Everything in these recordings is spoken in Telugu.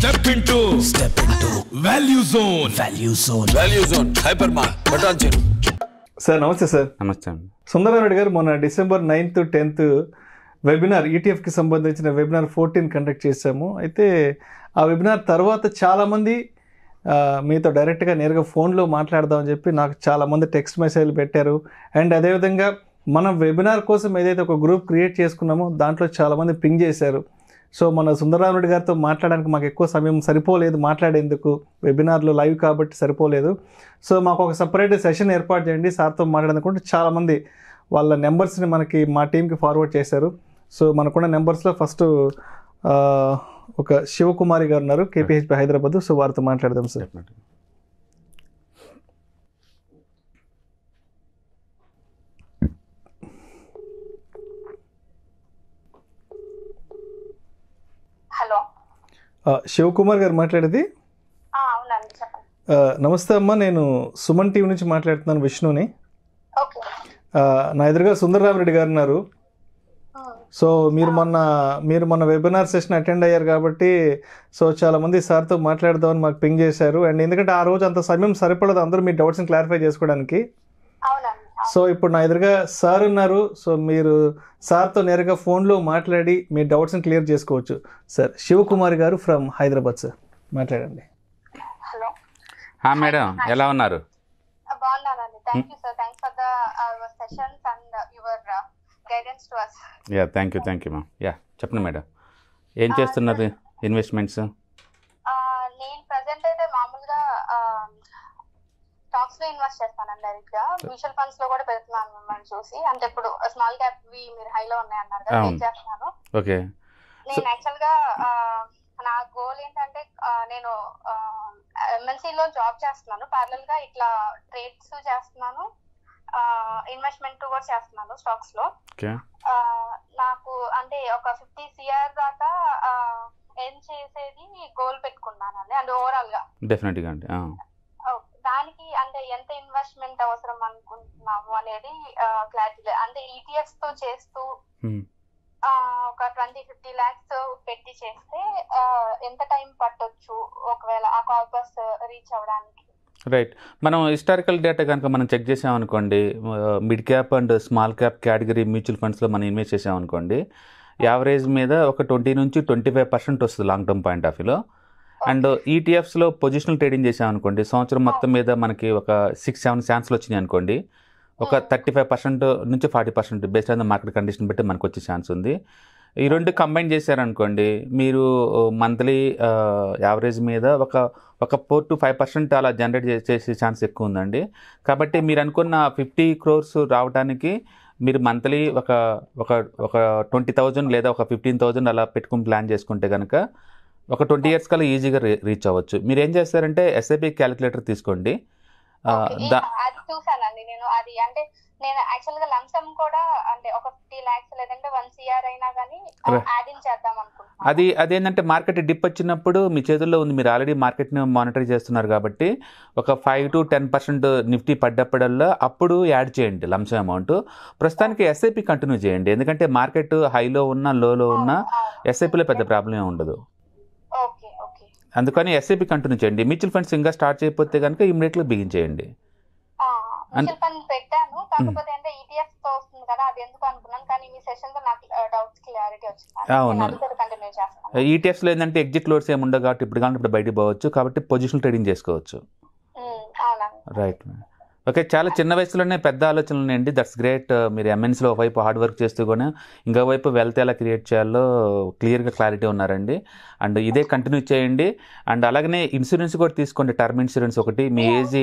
Step into Value Zone. Value Zone. Hypermart. Button. Sir నమస్తే సార్. నమస్తే అండి. సుందరరామరెడ్డి గారు మొన్న December 9th 10th వెబినార్ ఈటీఎఫ్కి సంబంధించిన వెబినార్ 14 కండక్ట్ చేశాము. అయితే ఆ వెబినార్ తర్వాత చాలామంది మీతో డైరెక్ట్గా నేరుగా ఫోన్లో మాట్లాడదామని చెప్పి నాకు చాలామంది టెక్స్ట్ మెసేజ్లు పెట్టారు. అండ్ అదేవిధంగా మనం వెబినార్ కోసం ఏదైతే ఒక గ్రూప్ క్రియేట్ చేసుకున్నామో దాంట్లో చాలామంది పింగ్ చేశారు. సో మన సుందరరామరెడ్డి గారితో మాట్లాడడానికి మాకు ఎక్కువ సమయం సరిపోలేదు, మాట్లాడేందుకు వెబినార్లో లైవ్ కాబట్టి సరిపోలేదు. సో మాకు ఒక సపరేట్ సెషన్ ఏర్పాటు చేయండి సార్తో మాట్లాడనుకుంటే చాలామంది వాళ్ళ నెంబర్స్ని మనకి మా టీంకి ఫార్వర్డ్ చేశారు. సో మనకున్న నెంబర్స్లో ఫస్ట్ ఒక శివకుమారి గారు ఉన్నారు, కేపీహెచ్పి హైదరాబాద్. సో వారితో మాట్లాడదాం సార్. హలో, శివకుమార్ గారు మాట్లాడేది. అవునండి, చెప్పండి. నమస్తే అమ్మ, నేను సుమన్ టీవీ నుంచి మాట్లాడుతున్నాను, విష్ణుని. ఓకే. నా ఎదురుగా సుందరరామరెడ్డి గారు ఉన్నారు. సో మీరు మొన్న వెబినార్ సెషన్ అటెండ్ అయ్యారు కాబట్టి సో చాలామంది సార్తో మాట్లాడదామని మాకు పింగ్ చేశారు. అండ్ ఎందుకంటే ఆ రోజు అంత సమయం సరిపడదు అందరూ మీ డౌట్స్ని క్లారిఫై చేసుకోవడానికి. సో ఇప్పుడు నా ఎదురుగా సార్ ఉన్నారు. సో మీరు సార్తో నేరుగా ఫోన్లో మాట్లాడి మీ డౌట్స్ని క్లియర్ చేసుకోవచ్చు. సార్ శివకుమారి గారు ఫ్రమ్ హైదరాబాద్, సార్ మాట్లాడండి. హలో మేడం, ఎలా ఉన్నారు? బాగున్నానండి. Thank you sir. Thanks for the sessions and your guidance to us. Thank you ma'am. చెప్పండి మేడం, ఏం చేస్తున్నారు ఇన్వెస్ట్మెంట్స్? నేను ప్రజెంట్ అయితే మామూలుగా స్టాక్స్ లో ఇన్వెస్ట్ చేస్తానండి. డైరెక్ట్ గా మ్యూచువల్ ఫండ్స్ లో కూడా పెడుతున్నాను మిమ్మల్ని చూసి. అంటే ఇప్పుడు స్మాల్ క్యాప్ మీరు హైలో ఉన్నాయి అన్నారు కదా, నేను చేస్తున్నాను. ఓకే. నేను యాక్చువల్ గా నా గోల్ ఏంటంటే నేను ఎంఎన్సీ లో జాబ్ చేస్తున్నాను, ప్యారలల్ గా ఇట్లా ట్రేడ్స్ చేస్తున్నాను, ఇన్వెస్ట్మెంట్ కూడా చేస్తున్నాను స్టాక్స్ లో. నాకు అంటే ఒక 50 CR దాకా ఎర్న్ చేసేది గోల్ పెట్టుకున్నానండి. అంటే ఓవరాల్ గా డెఫినెట్గా అండి. దానికి అంటే ఎంత ఇన్వెస్ట్మెంట్ అవసరం అనుకుంటున్నాము అనేది క్లారిటీ లేదు. అంటే ఈటీఎఫ్స్ తో చేస్తూ ఒక 20-50 lakhs పెట్టి చేస్తే ఎంత టైం పట్టొచ్చు ఒకవేళ ఆ కార్పస్ రీచ్ అవ్వడానికి? రైట్. మనం హిస్టారికల్ డేటా కనుక మనం చెక్ చేసామనుకోండి, mid cap and small cap category mutual ఫండ్స్లో మనం ఇన్వెస్ట్ చేసామనుకోండి, యావరేజ్ మీద ఒక 20 నుంచి 25% వస్తుంది లాంగ్ టర్మ్ పాయింట్ ఆఫ్ వ్యూలో. అండ్ ఈటీఎఫ్స్లో పొజిషనల్ ట్రేడింగ్ చేసామనుకోండి, సంవత్సరం మొత్తం మీద మనకి ఒక 6-7 ఛాన్స్లు వచ్చినాయి అనుకోండి, ఒక 35% నుంచి 40% based on the market condition బట్టి మనకు వచ్చే ఛాన్స్ ఉంది. ఈ రెండు కంబైన్ చేశారనుకోండి, మీరు మంత్లీ యావరేజ్ మీద ఒక 4-5% అలా జనరేట్ చేసే ఛాన్స్ ఎక్కువ ఉందండి. కాబట్టి మీరు అనుకున్న 50 crores రావడానికి మీరు మంత్లీ ఒక 20,000 లేదా ఒక 15,000 అలా పెట్టుకుని ప్లాన్ చేసుకుంటే కనుక ఒక 20 years కల్లా ఈజీగా రీచ్ అవ్వచ్చు. మీరు ఏం చేస్తారంటే ఎస్ఐపి క్యాలిక్యులేటర్ తీసుకోండి. అది చూసానండి నేను. అది అంటే నేను యాక్చువల్ గా లంసమ్ కూడా అంటే ఒక 50 lakhs లేదంటే 1 CR అయినా కానీ యాడ్ ఇన్ చేద్దాం అనుకుంటున్నాను. అదేంటంటే మార్కెట్ డిప్ వచ్చినప్పుడు మీ చేతుల్లో ఉంది, మీరు ఆల్రెడీ మార్కెట్ని మానిటర్ చేస్తున్నారు కాబట్టి ఒక 5-10% నిఫ్టీ పడ్డప్పుడల్లా అప్పుడు యాడ్ చేయండి లంసమ్ అమౌంట్. ప్రస్తుతానికి ఎస్ఐపి కంటిన్యూ చేయండి, ఎందుకంటే మార్కెట్ హైలో ఉన్నా లోలో ఉన్నా ఎస్ఐపిలో పెద్ద ప్రాబ్లం ఉండదు. అందుకని ఎస్ఐపి కంటిన్యూ చేయండి. మ్యూచువల్ ఫండ్స్ ఇంకా స్టార్ట్ చేయకపోతే కనుక ఇమ్మీడియట్గా బిగిన్ పెట్టాను. కాకపోతే అంటే ఈటీఎఫ్ తో వస్తుంది కదా, అది ఎందుకు అనుకున్నాను. కానీ మీ సెషన్ తో నాకు డౌట్స్ క్లారిటీ వచ్చింది. అవును, కంటిన్యూ చేస్తాను. ఈటీఎఫ్స్లో ఏంటంటే ఎగ్జిట్ లోడ్స్ ఏమి ఉండవు కాబట్టి ఇప్పుడు బయటికి పోవచ్చు, కాబట్టి పొజిషనల్ ట్రేడింగ్ చేసుకోవచ్చు. రైట్. ఓకే, చాలా చిన్న వయసులోనే పెద్ద ఆలోచనలు ఉన్నాయండి. That's great. మీరు ఎంఎన్సీలో ఒకవైపు హార్డ్ వర్క్ చేస్తూ కూడా ఇంకోవైపు వెల్త్ ఎలా క్రియేట్ చేయాలో క్లారిటీ ఉన్నారండి. అండ్ ఇదే కంటిన్యూ చేయండి. అండ్ అలాగనే ఇన్సూరెన్స్ కూడా తీసుకోండి, టర్మ్ ఇన్సూరెన్స్ ఒకటి. మీ age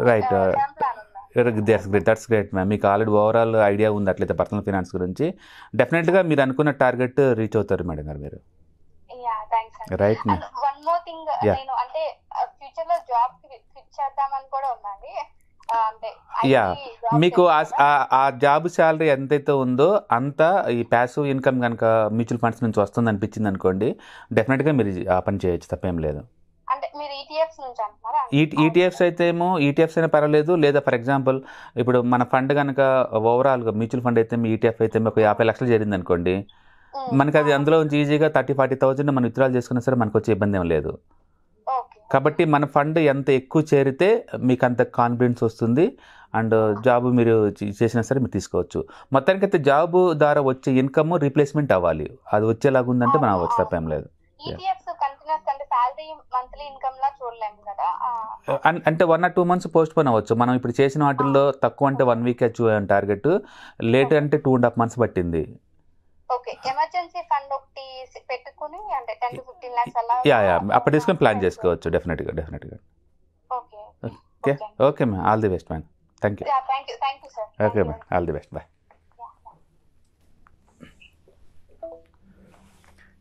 right. That's great ma'am. మీకు ఆల్రెడీ ఓవరాల్ ఐడియా ఉంది అట్లయితే పర్సనల్ ఫైనాన్స్ గురించి. డెఫినెట్గా మీరు అనుకున్న టార్గెట్ రీచ్ అవుతారు మేడం గారు మీరు. Right ma'am. One more thing, నేను అంటే ఫ్యూచర్ లో జాబ్ ఫిక్స్ చేద్దామని కూడా ఉందండి. మీకు ఆ జాబ్ శాలరీ ఎంతైతే ఉందో అంత ఈ ప్యాసివ్ ఇన్కమ్ కనుక మ్యూచువల్ ఫండ్స్ నుంచి వస్తుంది అనిపించింది అనుకోండి, డెఫినెట్గా మీరు ఆ పని చేయొచ్చు, తప్పేం లేదు. ఈటీఎఫ్స్ అయితే ఏమో ఈటీఎఫ్స్ అయినా పర్వాలేదు, లేదా ఫర్ ఎగ్జాంపుల్ ఇప్పుడు మన ఫండ్ కనుక ఓవరాల్గా మ్యూచువల్ ఫండ్ అయితే ఈటీఎఫ్ అయితే ఒక 50 లక్షలు చేరింది అనుకోండి, మనకి అది అందులో నుంచి ఈజీగా 30,000-40,000 మనం విత్డ్రాల్ చేసుకున్నా సరే మనకు వచ్చే ఇబ్బంది ఏం లేదు. కాబట్టి మన ఫండ్ ఎంత ఎక్కువ చేరితే మీకు అంత కాన్ఫిడెన్స్ వస్తుంది అండ్ జాబ్ మీరు చేసినా సరే మీరు తీసుకోవచ్చు. మొత్తానికైతే జాబ్ ద్వారా వచ్చే ఇన్కమ్ రీప్లేస్మెంట్ అవ్వాలి, అది వచ్చేలాగా ఉందంటే మనం అవ్వచ్చు, తప్పేం లేదు. అంటే 1 or 2 months పోస్ట్ పోన్ అవ్వచ్చు. మనం ఇప్పుడు చేసిన వాటిల్లో తక్కువ అంటే 1 week టార్గెట్, లేట్ అంటే 2.5 months పట్టింది. ఎమర్జెన్సీ ఫండ్ ఒకటి పెట్టుకుని అంటే 10 to 15 lakhs అలా అప్పుడు తీసుకొని ప్లాన్ చేసుకోవచ్చు. డెఫినెట్గా. Okay ma'am, all the best ma'am. Thank you. Okay ma'am, all the best, bye.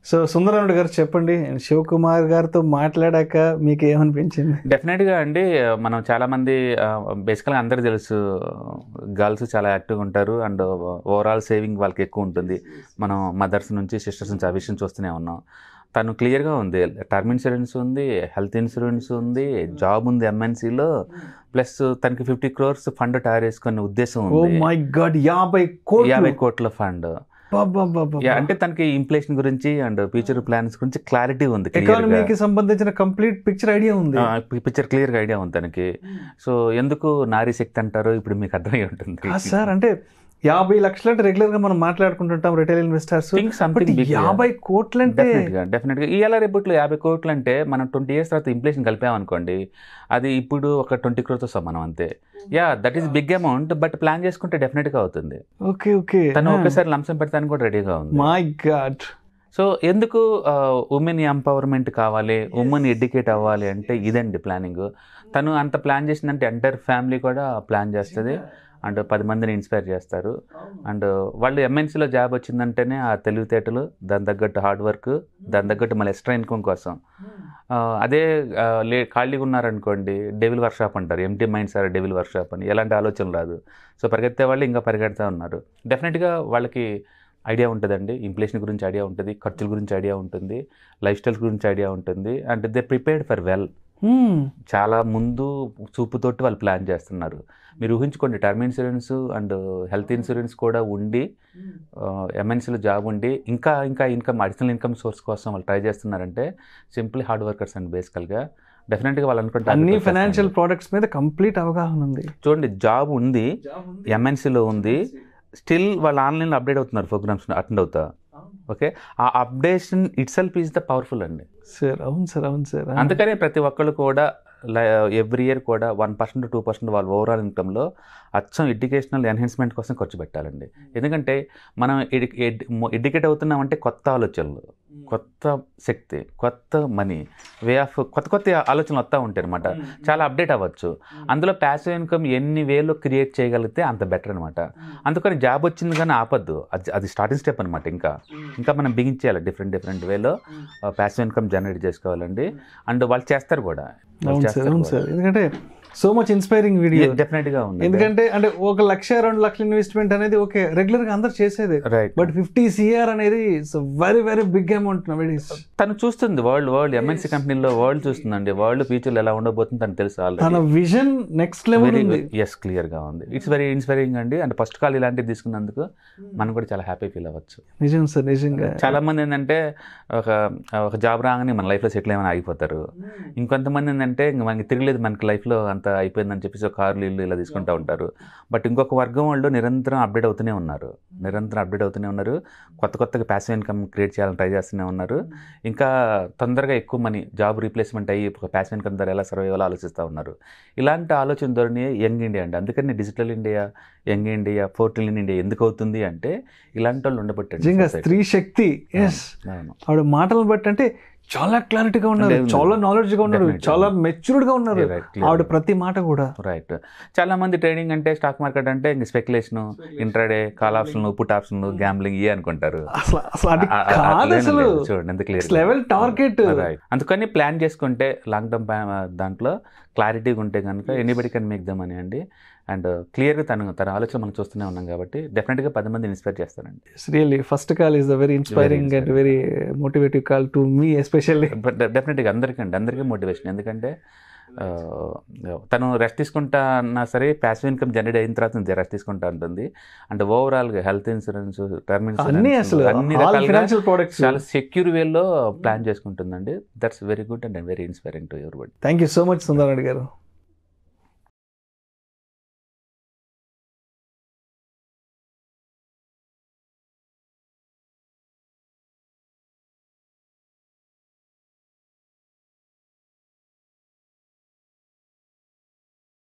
So Sundararamudu garu చెప్పండి, శివకుమార్ గారితో మాట్లాడాక మీకు ఏమనిపించింది? డెఫినెట్గా అండి, మనం చాలామంది బేసికల్గా అందరికీ తెలుసు గర్ల్స్ చాలా యాక్టివ్గా ఉంటారు అండ్ ఓవరాల్ సేవింగ్ వాళ్ళకి ఎక్కువ ఉంటుంది. మనం మదర్స్ నుంచి సిస్టర్స్ నుంచి ఆ విషయం చూస్తూనే ఉన్నాం. తను క్లియర్గా ఉంది, టర్మ్ ఇన్సూరెన్స్ ఉంది, హెల్త్ ఇన్సూరెన్స్ ఉంది, జాబ్ ఉంది ఎంఎన్సీలో, ప్లస్ తనకి 50 crores ఫండ్ తయారు చేసుకునే ఉద్దేశం ఉంది. 50 కోట్ల ఫండ్. అంటే తనకి ఇన్ఫ్లేషన్ గురించి అండ్ ఫ్యూచర్ ప్లాన్స్ గురించి క్లారిటీ ఉంది, ఎకానమీకి సంబంధించిన కంప్లీట్ పిక్చర్ ఐడియా ఉంది, పిక్చర్ క్లియర్గా ఐడియా ఉంది తనకి. సో ఎందుకు నారీ శక్తి అంటారో ఇప్పుడు మీకు అర్థమై ఉంటుంది సార్. అంటే 50 లక్షలు అంటే రెగ్యులర్ గా మనం మాట్లాడుకుంటుంటాం రిటైల్ ఇన్వెస్టర్స్, 50 కోట్లు అంటే డెఫినెట్గా ఇవాళ రేపట్లో 50 కోట్లు అంటే మనం 20 years తర్వాత ఇన్ఫ్లేషన్ కలిపామనుకోండి, అది ఇప్పుడు ఒక 20 crores సమానం అంతే. That is big amount, but plan చేసుకుంటే డెఫినెట్గా అవుతుంది. ఓకే తను ఒకేసారి లంసం పెడతానికి కూడా రెడీగా ఉంది. My God. సో ఎందుకు ఉమెన్ ఎంపవర్మెంట్ కావాలి, ఉమెన్ ఎడ్యుకేట్ అవ్వాలి అంటే ఇదండి ప్లానింగ్. తను అంత ప్లాన్ చేసిందంటే ఎంటైర్ ఫ్యామిలీ కూడా ప్లాన్ చేస్తుంది అండ్ 10 మందిని ఇన్స్పైర్ చేస్తారు. అండ్ వాళ్ళు ఎంఎన్సీలో జాబ్ వచ్చిందంటేనే ఆ తెలివితేటలు, దాని తగ్గట్టు హార్డ్ వర్క్, దాని తగ్గట్టు మళ్ళీ ఎక్స్ట్రా ఇన్కమ్ కోసం. అదే ఖాళీగా ఉన్నారనుకోండి, డెవిల్ వర్క్షాప్ అంటారు, empty minds are devil workshop అని, ఎలాంటి ఆలోచన రాదు. సో పరిగెత్తే వాళ్ళు ఇంకా పరిగెడతా ఉన్నారు. డెఫినెట్గా వాళ్ళకి ఐడియా ఉంటుందండి, ఇన్ఫ్లేషన్ గురించి ఐడియా ఉంటుంది, ఖర్చుల గురించి ఐడియా ఉంటుంది, లైఫ్ స్టైల్స్ గురించి ఐడియా ఉంటుంది. And they prepared for well. చాలా ముందు చూపుతోటి వాళ్ళు ప్లాన్ చేస్తున్నారు. మీరు ఊహించుకోండి, term insurance and health insurance కూడా ఉండి ఎంఎన్సీలో జాబ్ ఉండి ఇంకా ఇన్కమ్, అడిషనల్ ఇన్కమ్ సోర్స్ కోసం వాళ్ళు ట్రై చేస్తున్నారంటే సింప్లీ హార్డ్ వర్కర్స్ అండి. బేసికల్గా డెఫినెట్గా వాళ్ళు అనుకుంటారు అన్ని ఫైనాన్షియల్ ప్రోడక్ట్స్ మీద కంప్లీట్ అవగాహన ఉంది. చూడండి, జాబ్ ఉంది, ఎంఎన్సీలో ఉంది, స్టిల్ వాళ్ళు ఆన్లైన్లో అప్డేట్ అవుతున్నారు, ప్రోగ్రామ్స్ అటెండ్ అవుతా. ఓకే, ఆ updation it self is the powerful అండి సార్. అవును సార్. అందుకనే ప్రతి ఒక్కళ్ళు కూడా ఎవ్రీ ఇయర్ కూడా 1% to 2% వాళ్ళ ఓవరాల్ ఇన్కమ్లో అచ్చం ఎడ్యుకేషనల్ ఎన్హాన్స్మెంట్ కోసం ఖర్చు పెట్టాలండి. ఎందుకంటే మనం ఎడ్యుకేట్ అవుతున్నామంటే కొత్త ఆలోచనలు, కొత్త శక్తి, కొత్త మనీ, వే ఆఫ్ కొత్త ఆలోచనలు వస్తూ ఉంటాయి అనమాట. చాలా అప్డేట్ అవ్వచ్చు. అందులో ప్యాసివ్ ఇన్కమ్ ఎన్ని వేలో క్రియేట్ చేయగలిగితే అంత బెటర్ అనమాట. అందుకని జాబ్ వచ్చింది కానీ ఆపద్దు, అది స్టార్టింగ్ స్టెప్ అనమాట. ఇంకా మనం బిగించేయాలి డిఫరెంట్ వేలో ప్యాసివ్ ఇన్కమ్ జనరేట్ చేసుకోవాలండి. అండ్ వాళ్ళు చేస్తారు కూడా. అవును సార్, ఎందుకంటే సో మచ్ ఇన్స్పైరింగ్ వీడియో డెఫినెట్గా ఉంది. ఎందుకంటే అంటే 1 లక్ష 2 లక్షల ఇన్వెస్ట్మెంట్ అనేది ఓకే రెగ్యులర్ గా అందరు చేసేది, బట్ 50 CR అనేది వెరీ వెరీ బిగ్ అమౌంట్. తను చూస్తుంది వరల్డ్ ఎంఎన్సీ కంపెనీలో వరల్డ్ చూస్తుందండి. వరల్డ్ ఫ్యూచర్ ఎలా ఉండబోతుంది తను తెలుసు. తన విజన్ నెక్స్ట్ లెవెల్ ఉంది. ఎస్, క్లియర్ గా ఉంది. ఇట్స్ వెరీ ఇన్స్పైరింగ్ అండి. అండ్ ఫస్ట్ కాల్ ఇలాంటివి తీసుకున్నందుకు మనం కూడా చాలా హ్యాపీ ఫీల్ అవ్వచ్చు. నిజం సార్, నిజంగా. చాలా మంది ఏంటంటే ఒక జాబ్ రాగానే మన లైఫ్ లో సెటిల్ ఏమైనా ఆగిపోతారు. ఇంకొంతమంది ఏంటంటే మనకి తిరగలేదు, మనకి లైఫ్ లో అంత అయిపోయిందని చెప్పేసి ఒక కార్లు ఇల్లు ఇలా తీసుకుంటూ ఉంటారు. బట్ ఇంకొక వర్గం వాళ్ళు నిరంతరం అప్డేట్ అవుతూనే ఉన్నారు. కొత్తగా ప్యాసివ్ ఇన్కమ్ క్రియేట్ చేయాలని ట్రై చేస్తూనే ఉన్నారు. ఇంకా తొందరగా ఎక్కువ మనీ జాబ్ రీప్లేస్మెంట్ అయ్యి ఒక ప్యాసివ్ ఇన్కమ్ ద్వారా ఎలా సర్వైవ్ అవ్వాలో ఆలోచిస్తూ ఉన్నారు. ఇలాంటి ఆలోచన ధోరణి యంగ్ ఇండియా అండి. అందుకని digital India, young India, 4 trillion India ఎందుకు అవుతుంది అంటే ఇలాంటి వాళ్ళు ఉండబట్టండి. స్త్రీ శక్తి, ఆవిడ మాటలు బట్టి అంటే చాలా క్లారిటీగా ఉన్నారు, చాలా నాలెడ్జ్ గా ఉన్నారు, చాలా మెచ్యూర్డ్ గా ఉన్నారు ఆవిడ ప్రతి మాట కూడా. రైట్. చాలా మంది ట్రేడింగ్ అంటే స్టాక్ మార్కెట్ అంటే స్పెక్యులేషన్, ఇంట్రాడే, కాల్ ఆప్షన్లు, పుట్ ఆప్షన్లు, గ్యాంబ్లింగ్ ఇవే అనుకుంటారు. చూడండి ఎంత క్లియర్ లెవెల్ టార్గెట్. అందుకని ప్లాన్ చేసుకుంటే లాంగ్ టర్మ్ దాంట్లో క్లారిటీగా ఉంటే కనుక anybody can make the money అండి. అండ్ క్లియర్గా తన ఆలోచన మనం చూస్తూనే ఉన్నాం కాబట్టి డెఫినెట్గా 10 మందిని ఇన్స్పైర్ చేస్తారండి. Really first call is the very inspiring and very motivative call to me especially. డెఫినెట్గా అందరికీ మోటివేషన్. ఎందుకంటే తను రెస్ట్ తీసుకుంటా అన్నా సరే ప్యాసివ్ ఇన్కమ్ జనరేట్ అయిన తర్వాత రెస్ట్ తీసుకుంటా ఉంటుంది. అంటే ఓవరాల్గా హెల్త్ ఇన్సూరెన్స్, టర్మ్ అన్ని ఇన్సూరెన్స్ అసలు అన్ని all రకాలుగా financial products. చాలా సెక్యూర్ వేలో ప్లాన్ చేసుకుంటుందండి. That's very good and very inspiring to everybody. Thank you so much Sundar Reddy గారు.